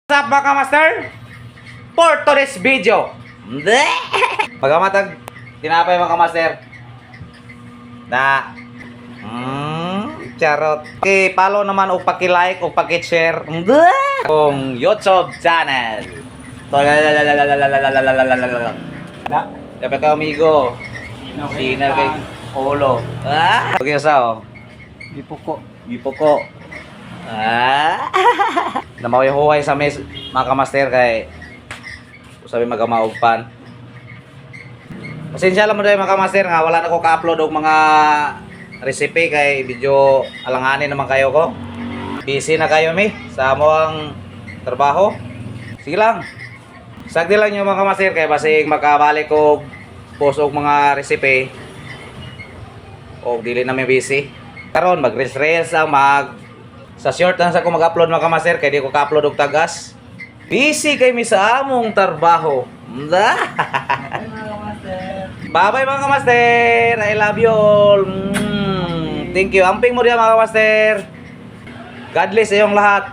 What's up mga master? For today's video pagkamatag tinapay mga master na charot. Okay, follow naman o paki-like o paki-share kung YouTube channel. Dapat ka amigo. Sina kay Olo. Okay sa Gipuko. Namawihuhay sa mes mga kamaster kay sabi magamaugpan. Pasensya lang mo dahil mga kamaster nga wala na ko ka-upload og mga recipe kay video alanganin naman kayo ko. Busy na kayo mi sa among trabaho. Sige lang. Sagdi lang yung mga kamaster kay basig makabalik ko post og mga recipe. O dili na mi busy. Karon mag-reels sa short lang sa ko mag-upload mga kamaster kay di ko ka-upload og tagas. Busy kay mi sa among trabaho. Bye-bye mga kamaster. I love you all. Thank you. Amping mo diyan mga kamaster. God bless sa iyong lahat.